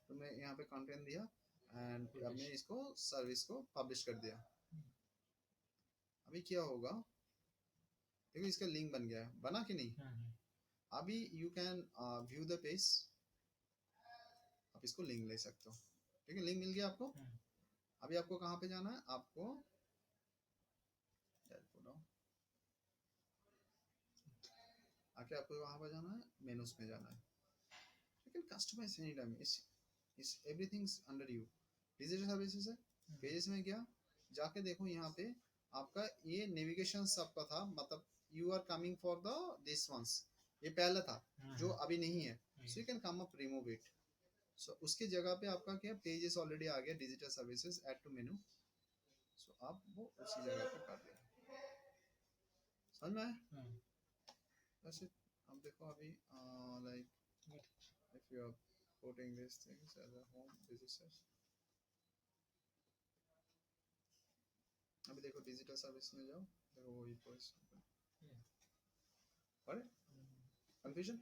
तो मैं यहाँ पे कंटेंट दिया एंड हमने इसको सर्विस को पब्लिश कर दिया। अभी क्या होगा, देखो इसका लिंक बन गया है, बना कि नहीं। हाँ हाँ। अभी you can view the page, आप इसको लिंक ले सकते हो, ठीक है। लिंक मिल गया आपको। हाँ। अभी आपको कहाँ पे जाना है, आपको आके आपको वहाँ पे जाना है, मेनूज में जाना है। You can customise any time, is everything under you. Digital services है, पेजेस में गया, जाके देखो यहाँ पे आपका ये नेविगेशन आपका था, मतलब you are coming for the this ones, ये पहले था जो अभी नहीं है, so you can come up remove it. So उसकी जगह पे आपका क्या पेजेस ऑलरेडी आ गया, digital services add to menu, so आप वो उसी जगह पे कर दें। समझ में आया? हाँ। वैसे अब देखो अभी like if you are putting these things as a home visitors, अभी देखो डिजिटल सर्विस में जाओ, देखो वही पोस्ट और कंफ्यूजन।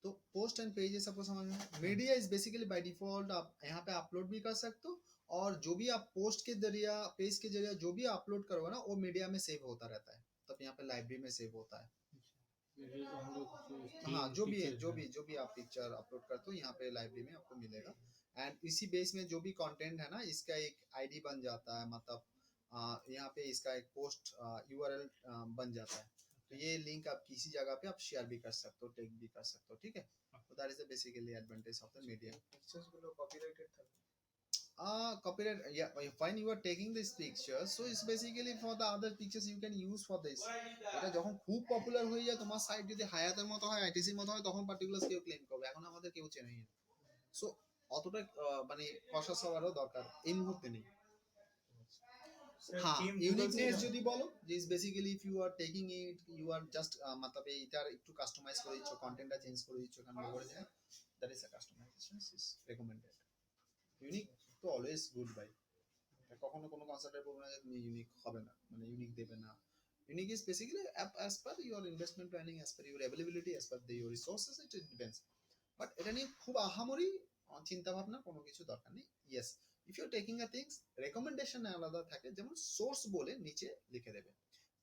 तो पोस्ट एंड पेजेस आपको समझ में, media is basically by default आप यहाँ पे अपलोड भी कर सकते हो, और जो भी आप पोस्ट के जरिए पेज के जरिए जो भी अपलोड करोगे ना वो मीडिया में सेव होता रहता है, तब यहाँ पे लाइब्रेरी में सेव होता है। ये जो हम लोग जो हाँ थीम जो भी है पिक्चर जो भी आप पिक्चर अपलोड करते हो यहाँ पे लाइब्रेरी में आपको मिलेगा। एंड इसी बेस में जो भी कंटेंट है ना इसका एक आईडी बन जाता है, मतलब यहाँ पे इसका एक पोस्ट यूआरएल बन जाता है, तो ये लिंक आप किसी जगह पे आप शेयर भी कर सकते हो, टैग भी कर सकते हो, ठीक है। तो that is the basically advantage of the media. Pictures গুলো কপিরাইটেড থাকে। Copyright, yeah, when you are taking this picture, so it's basically for the other pictures you can use for this. এটা যখন খুব পপুলার হয়ে যায়, তোমার site যদি হায়াতের মতো হয়, আইটিসির মতো হয়, তখন পার্টিকুলার কেউ ক্লেম করবে, এখন আমাদের কেউ চেনেই না। সো অতটা মানে কনসাস হওয়ারও দরকার এই মুহূর্তে নেই। হ্যাঁ, ইউনিকনেস যদি বলো যে is basically if you are taking it you are just मतलब এইটার একটু কাস্টমাইজ করে দিচ্ছ, কন্টেন্টটা চেঞ্জ করে দিচ্ছ, এখানে করে দেয়, that is a customization is recommended. Unique তো অলওয়েজ গুড বাই, কখনো কোনো কনসার্টের বলবো না যে তুমি ইউনিক হবে না, মানে ইউনিক দেবে না। Unique is basically as per your investment planning, as per your availability, as per your resources, it depends. But এটা নিয়ে খুব আহামরি চিন্তা ভাবনা কোনো কিছু দরকার নেই। Yes, if you taking a things, recommendation আলাদা থাকে, যেমন সোর্স বলে নিচে লিখে দেবে,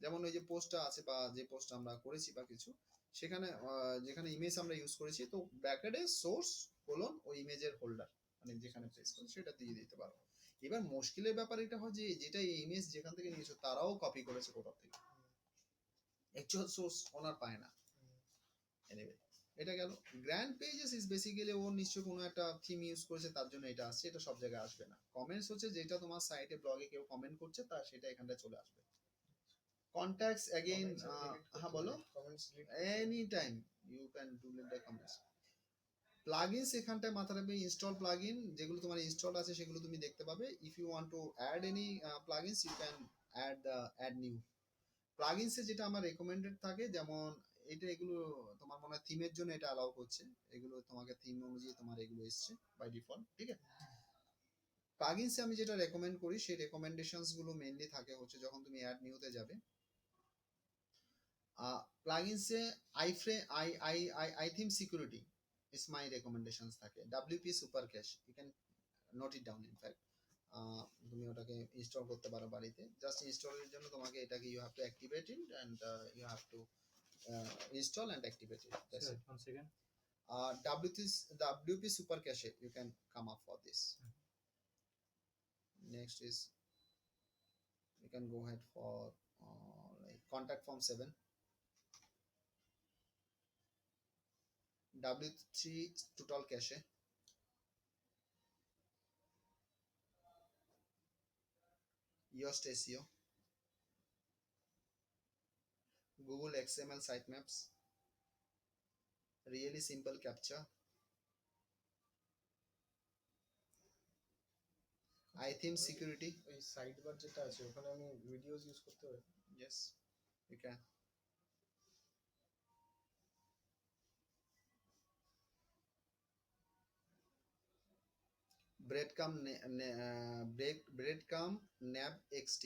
যেমন ওই যে পোস্টটা আছে বা যে পোস্ট আমরা করেছি বা কিছু, সেখানে যেখানে ইমেজ আমরা ইউজ করেছি, তো ব্র্যাকেটে সোর্স কোলন ওই ইমেজের হোল্ডার, মানে যেখানে প্লেস করো সেটা দিয়ে দিতে পারো। এবার মুশকিলের ব্যাপার এটা হয় যে যেটা ইমেজ যেখান থেকে নিয়েছো তারাও কপি করেছে কোথাও থেকে, অ্যাকচুয়াল সোর্স ওনার পায় না। এনিওয়ে, এটা গেল। গ্র্যান্ড পেজেস ইজ বেসিক্যালি ও নিশ্চয় কোনো একটা থিম ইউজ করেছে তার জন্য এটা আসছে, এটা সব জায়গায় আসবে না। কমেন্টস হচ্ছে যেটা তোমার সাইটে ব্লগে কেউ কমেন্ট করছে তার সেটা এখানটা চলে আসবে। কন্ট্যাক্টস অ্যাগেইন, হ্যাঁ বলো, comments delete any time you can delete the comments. Plugins এখানটায় মাথায় রাখবে, ইনস্টল প্লাগইন যেগুলো তোমার ইনস্টল আছে সেগুলো তুমি দেখতে পাবে। If you want to add any plugins you can add new. প্লাগইনসে যেটা আমার রেকমেন্ডেড থাকে, যেমন এটা এগুলো তোমার মনে হয় থিমের জন্য এটা অ্যালাউ করছে, এগুলো তোমাকে থিম অনুযায়ী তোমার এগুলো এসছে বাই ডিফল্ট, ঠিক আছে। প্লাগইনসে আমি যেটা রেকমেন্ড করি সেই রেকমেন্ডেশনস গুলো মেইনলি থাকে হচ্ছে যখন তুমি অ্যাড নিউতে যাবে, প্লাগইনসে iThemes security is my recommendations থাকে, WP super cache, you can note it down in fact. তুমি ওটাকে ইনস্টল করতে পারো বাড়িতে, জাস্ট ইনস্টলের জন্য তোমাকে এটাকে you have to activate it and you have to install and activate it. That's it. one second. WP Super Cache, you can come up for this. Next is you can go ahead for like contact form 7. W3 total cache. Yoast SEO. Google XML sitemaps. Really simple captcha. iTheme security. ওই side bar যেটা আছে ওখানে আমি videos use করতে পারি। Yes, you can. Breadcrumb nav xt.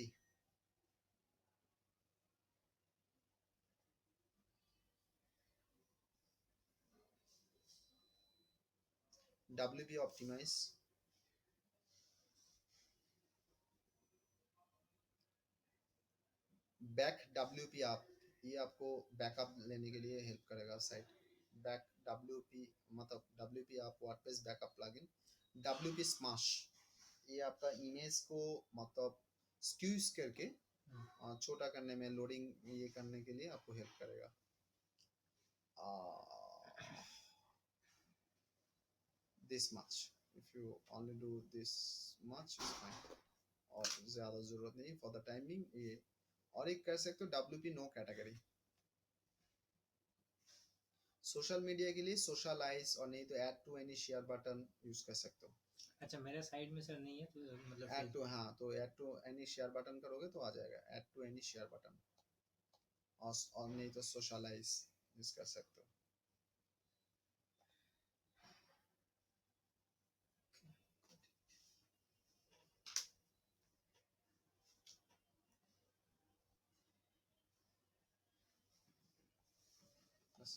WP optimize. Back WP आप, ये आपको बैकअप लेने के लिए हेल्प करेगा साइट। बैक WP मतलब WP आप WordPress backup plugin. WP smash, ये आपका इमेज को मतलब स्क्यूज करके छोटा करने में, लोडिंग ये करने के लिए आपको हेल्प करेगा। This much, if you only do this much is fine, और ज़्यादा ज़रूरत नहीं फॉर द टाइमिंग ये। और एक कर सकते हो WP no category. Social media के लिए सोशलाइज, और नहीं तो add to any share button use कर सकते हो। अच्छा, मेरे साइड में सर नहीं है तो मतलब ऐड टू, हाँ तो add to any share button करोगे तो आ जाएगा, add to any share button. और नहीं तो सोशलाइज यूज कर सकते हो। बस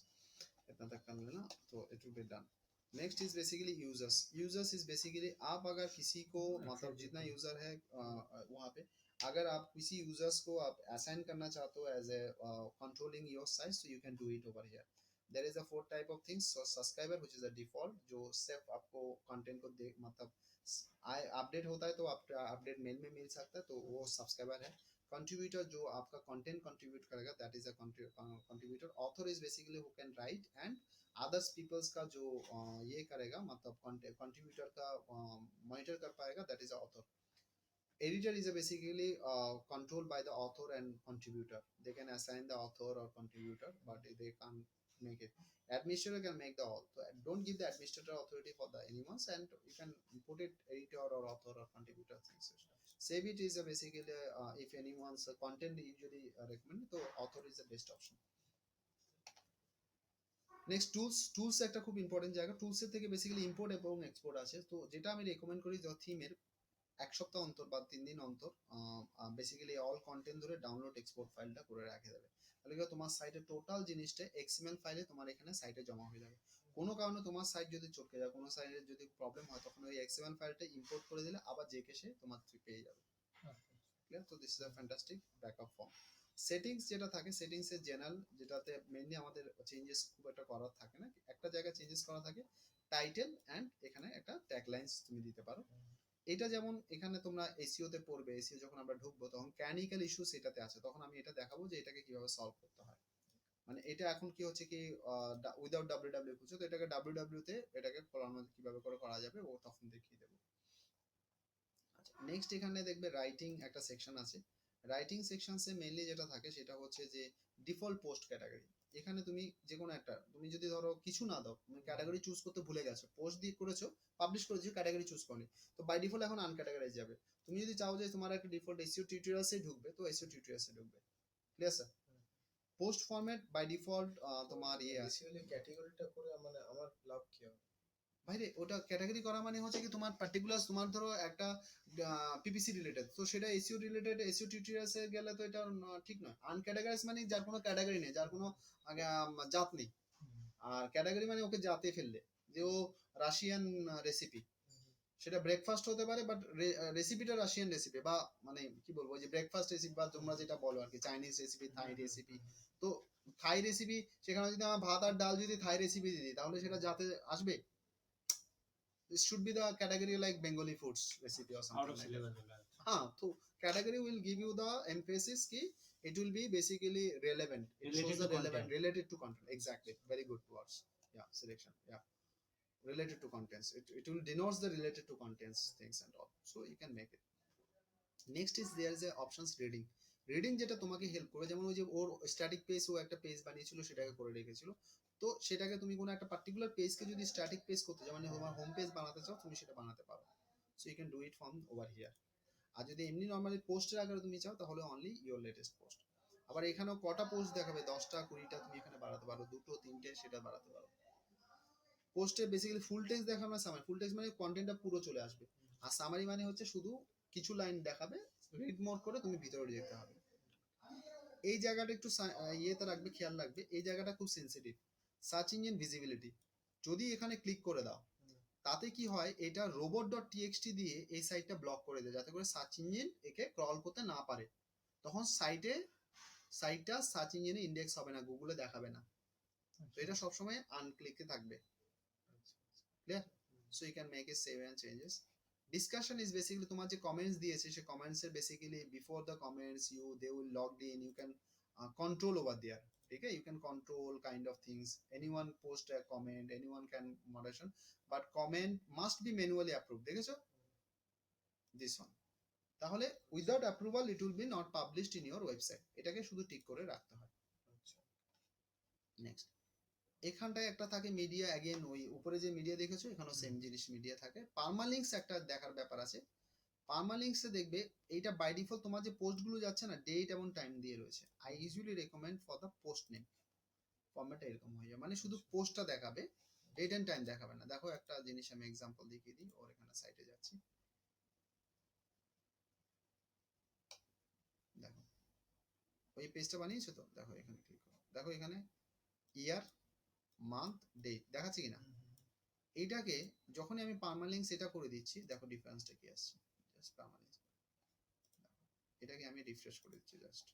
इतना धक्का मिले ना तो it will be done. Next is basically users is basically आप अगर किसी को मतलब जितना यूजर है वहाँ पे अगर आप किसी यूजर्स को आप असाइन करना चाहते हो as a controlling your site so you can do it over here. There is a four type of things. Subscriber which is a default जो सिर्फ आपको कंटेंट को देख मतलब अपडेट होता है तो आप अपडेट मेल में मिल सकता है तो वो सब्सक्राइबर है. कंट्रीब्यूटर जो आपका कंटेंट कंट्रीब्यूट करेगा that is a contributor. Author is basically who can write and others peoples का जो ये करेगा मतलब कंट्रीब्यूटर का मॉनिटर कर पाएगा that is author. Editor is basically controlled by the author and contributor. They can assign the author or contributor, but they can't make it. Administrator can make the all. So don't give the administrator authority for the anyone's, and you can put it editor or author or contributor things. Save it is basically if anyone's content usually recommended, so author is the best option. Next tools একটা খুব important জায়গা. টুলসের থেকে basically import এবং export আছে. তো যেটা আমি recommend করি থিমের এক সপ্তাহ অন্তর বা 3 দিন অন্তর বেসিক্যালি অল কন্টেন্ট ধরে ডাউনলোড এক্সপোর্ট ফাইলটা করে রাখে দেবে. তাহলে কি তোমার সাইটে টোটাল জিনিসটা এক্সএমএল ফাইলে তোমার এখানে সাইটে জমা হয়ে যাবে. কোনো কারণে তোমার সাইট যদি চটকে যায়, কোনো সাইটের যদি প্রবলেম হয়, তখন ওই এক্সএমএল ফাইলটা ইম্পোর্ট করে দিলে আবার যে কেসে তোমার পেয়ে যাবে. ক্লিয়ার? তো this is a fantastic backup form. Settings যেটা থাকে সেটিংসের জেনারেল যেটাতে মেইনলি আমাদের চেঞ্জেস খুব একটা করার থাকে না. একটা জায়গায় চেঞ্জেস করা থাকে টাইটেল অ্যান্ড এখানে একটা ট্যাগলাইন্স তুমি দিতে পারো. এটা যেমন এখানে তোমরা এসইও তে পড়বে, এসইও যখন আমরা ঢুকবো তখন ক্যানিক্যাল ইস্যু সেটাতে আছে, তখন আমি এটা দেখাবো যে এটাকে কিভাবে সলভ করতে হয়. মানে এটা এখন কি হচ্ছে কি উইদাউট ডাব্লিউডাব্লিউ খুঁজছে তো এটাকে ডাব্লিউডাব্লিউ তে এটাকে ফলানো কিভাবে করে করা যাবে ও তখন দেখিয়ে দেবো. আচ্ছা নেক্সট এখানে দেখবে রাইটিং একটা সেকশন আছে. রাইটিং সেকশনসে মেইনলি যেটা থাকে সেটা হচ্ছে যে ডিফল্ট পোস্ট ক্যাটাগরি. এখানে তুমি যে কোনো একটা তুমি যদি ধরো কিছু না দাও, তুমি ক্যাটাগরি চুজ করতে ভুলে গেছো, পোস্ট দিয়ে করেছো, পাবলিশ করেছো, ক্যাটাগরি চুজ করনি, তো বাই ডিফল্ট এখন আনক্যাটাগরাইজ যাবে. তুমি যদি চাও যে তোমার একটা ডিফল্ট এসইও টিউটোরিয়ালসে ঢুকবে তো এসইও টিউটোরিয়ালসে ঢুকবে. Clear sir? Post format by default তোমার ইয়ে আছে. বেসিক্যালি ক্যাটাগরিটা করে মানে আমার লাভ কি হবে? ভাইরে ওটা ক্যাটাগরি করা মানে হচ্ছে কি তোমার পার্টিকুলার তোমার ধরো একটা পিপিসি রিলেটেড তো সেটা এসইও রিলেটেড এসইও টিউটোরিয়ালস এ গেলে তো এটা ঠিক নয়. আনক্যাটাগরাইজ মানে যার কোনো ক্যাটাগরি নেই, যার কোনো জাত নেই. আর ক্যাটাগরি মানে ওকে জাতে ফেললে যে ও রাশিয়ান রেসিপি, সেটা ব্রেকফাস্ট হতে পারে বাট রেসিপিটা রাশিয়ান রেসিপি বা মানে কি বলবো যে ব্রেকফাস্ট রেসিপি বা তোমরা যেটা বলো আর কি চাইনিজ রেসিপি, থাই রেসিপি. তো থাই রেসিপি সেখানে যদি আমার ভাত আর ডাল যদি থাই রেসিপি দিই তাহলে সেটা যাতে আসবে. This should be the category like Bengali foods recipe or out something of like syllabus that. बोला है. हाँ, तो category will give you the emphasis कि it will be basically relevant. It Related shows to the relevant, content. related to content. Exactly. Very good words. Yeah, selection. Yeah. Related to contents. It will denotes the related to contents things and all. So you can make it. Next is there is a options reading. Reading যেটা তোমাকে help করে, যেমন ওই যে ওর static page ও একটা page বানিয়েছিল সেটাকে করে রেখেছিল, তো সেটাকে তুমি কোনো একটা পার্টিকুলার পেজকে যদি স্ট্যাটিক পেজ করতে চাও মানে তোমার হোম পেজ বানাতে চাও তুমি সেটা বানাতে পারো. So you can do it from over here. আর যদি এমনি নর্মালি পোস্টের আকারে তুমি চাও তাহলে অনলি ইওর লেটেস্ট পোস্ট. আবার এখানেও কটা পোস্ট দেখাবে 10টা 20টা তুমি এখানে বাড়াতে পারো, 2টো 3টে সেটা বাড়াতে পারো. পোস্টে বেসিক্যালি ফুল টেক্সট দেখানো সামারি, ফুল টেক্সট মানে কন্টেন্টটা পুরো চলে আসবে, আর সামারি মানে হচ্ছে শুধু কিছু লাইন দেখাবে, রিড মোড করে তুমি ভিতরে যেতে হবে. এই জায়গাটা একটু ইয়েতে রাখবে, খেয়াল রাখবে এই জায়গাটা খুব সেন্সিটিভ. সার্চ ইঞ্জিন ভিজিবিলিটি যদি এখানে ক্লিক করে দাও তাতে কি হয়, এটা robot.txt দিয়ে এই সাইটটা ব্লক করে দেয় যাতে করে সার্চ ইঞ্জিন একে ক্রল করতে না পারে. তখন সাইটটা সার্চ ইঞ্জিনে ইন্ডেক্স হবে না, গুগলে দেখাবে না. তো এটা সবসময় আনক্লিকে থাকবে. Clear? So you can make a save and changes. Discussion is basically তোমার যে কমেন্টস দিয়েছে সেই কমেন্টস এর basically before the comments they will logged in, you can control over there. Okay, you can control kind of things. Anyone post a comment, anyone can moderation, but comment must be manually approved. দেখেছো this one, তাহলে without approval it will be not published in your website. এটাকে শুধু tick করে রাখতে হয়. Next এখানটায় একটা থাকে মিডিয়া, अगेन ওই উপরে যে মিডিয়া দেখেছো এখানেও সেম জিনিস মিডিয়া থাকে. পার্মালিঙ্কস একটা দেখার ব্যাপার আছে. পার্মালিঙ্কসে দেখবে এইটা বাই ডিফল্ট তোমার যে পোস্টগুলো যাচ্ছে না ডেট এবং টাইম দিয়ে রয়েছে. I usually recommend for the post name ফরম্যাটটা এরকম হয়ে যায়, মানে শুধু পোস্টটা দেখাবে, ডেট এন্ড টাইম দেখাবে না. দেখো একটা জিনিস আমি এক্সাম্পল দেখিয়ে দিই. ওর এখানে সাইটে যাচ্ছি, দেখো ওই পেজটা বানিয়েছো তো, দেখো এখানে ক্লিক করো, দেখো এখানে ইয়ার মান্থ ডেট দেখাচ্ছে কিনা। এইটাকে যখনই আমি পার্মালিঙ্ক সেটা করে দিচ্ছি, দেখো ডিফারেন্সটা কি আসছে। জাস্ট পার্মালিঙ্ক, এটাকে আমি রিফ্রেশ করে দিচ্ছি জাস্ট।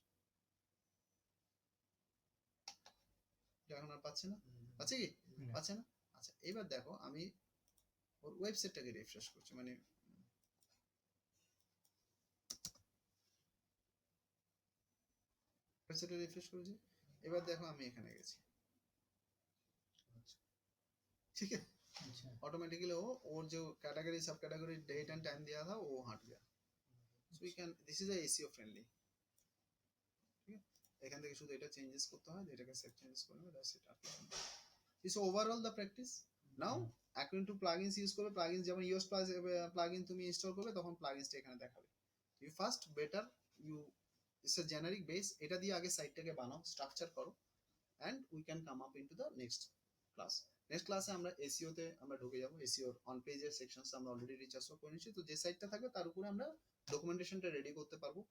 এখন আর পাচ্ছে না, পাচ্ছে কি? না। পাচ্ছে না। আচ্ছা এবার দেখো আমি ওর ওয়েবসাইটটাকে রিফ্রেশ করছি, মানে ওয়েবসাইটটা রিফ্রেশ করেছি। এবার দেখো আমি এখানে গেছি, ठीक है। अच्छा ऑटोमेटिकली वो और जो कैटेगरी सब कैटेगरी डेट एंड टाइम दिया था वो हट गया। So we can, this is SEO friendly, ঠিক আছে। এখান থেকে শুধু এটা চেঞ্জেস করতে হয়, এটাকে সেভ চেঞ্জেস করে নেবে, that's it. This overall the practice. Now according to plugins use করবে, প্লাগইনস যেমন ইউএস প্লাগইন তুমি ইনস্টল করবে তখন প্লাগইনসটা এখানে দেখাবে। You first better you, it's a generic base, এটা দিয়ে আগে সাইটটাকে বানাও, স্ট্রাকচার করো, and we can come up into the next class. নেক্সট ক্লাসে আমরা এসইও তে আমরা ঢুকে যাবো। এসইওর অন পেজের সেকশনস আমরা অলরেডি রিচার্জ করে নিয়েছি, তো যে সাইটটা থাকবে তার উপরে আমরা ডকুমেন্টেশনটা রেডি করতে পারবো।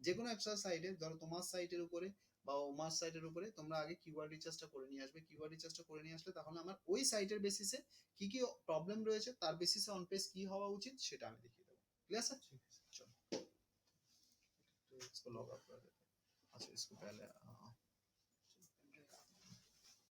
যে কোনো একটা সাইটে, ধরো তোমার সাইটের উপরে বা ওমার সাইটের উপরে তোমরা আগে কিওয়ার্ড রিচার্জটা করে নিয়ে আসবে। কিওয়ার্ড রিচার্জটা করে নিয়ে আসলে তাহলে আমার ওই সাইটের বেসিসে কি কি প্রবলেম রয়েছে, তার বেসিসে অন পেজ কি হওয়া উচিত সেটা আমি দেখিয়ে দেবো। Clear sir? चलो इसको लॉग आउट कर देते हैं। अच्छा इसको पहले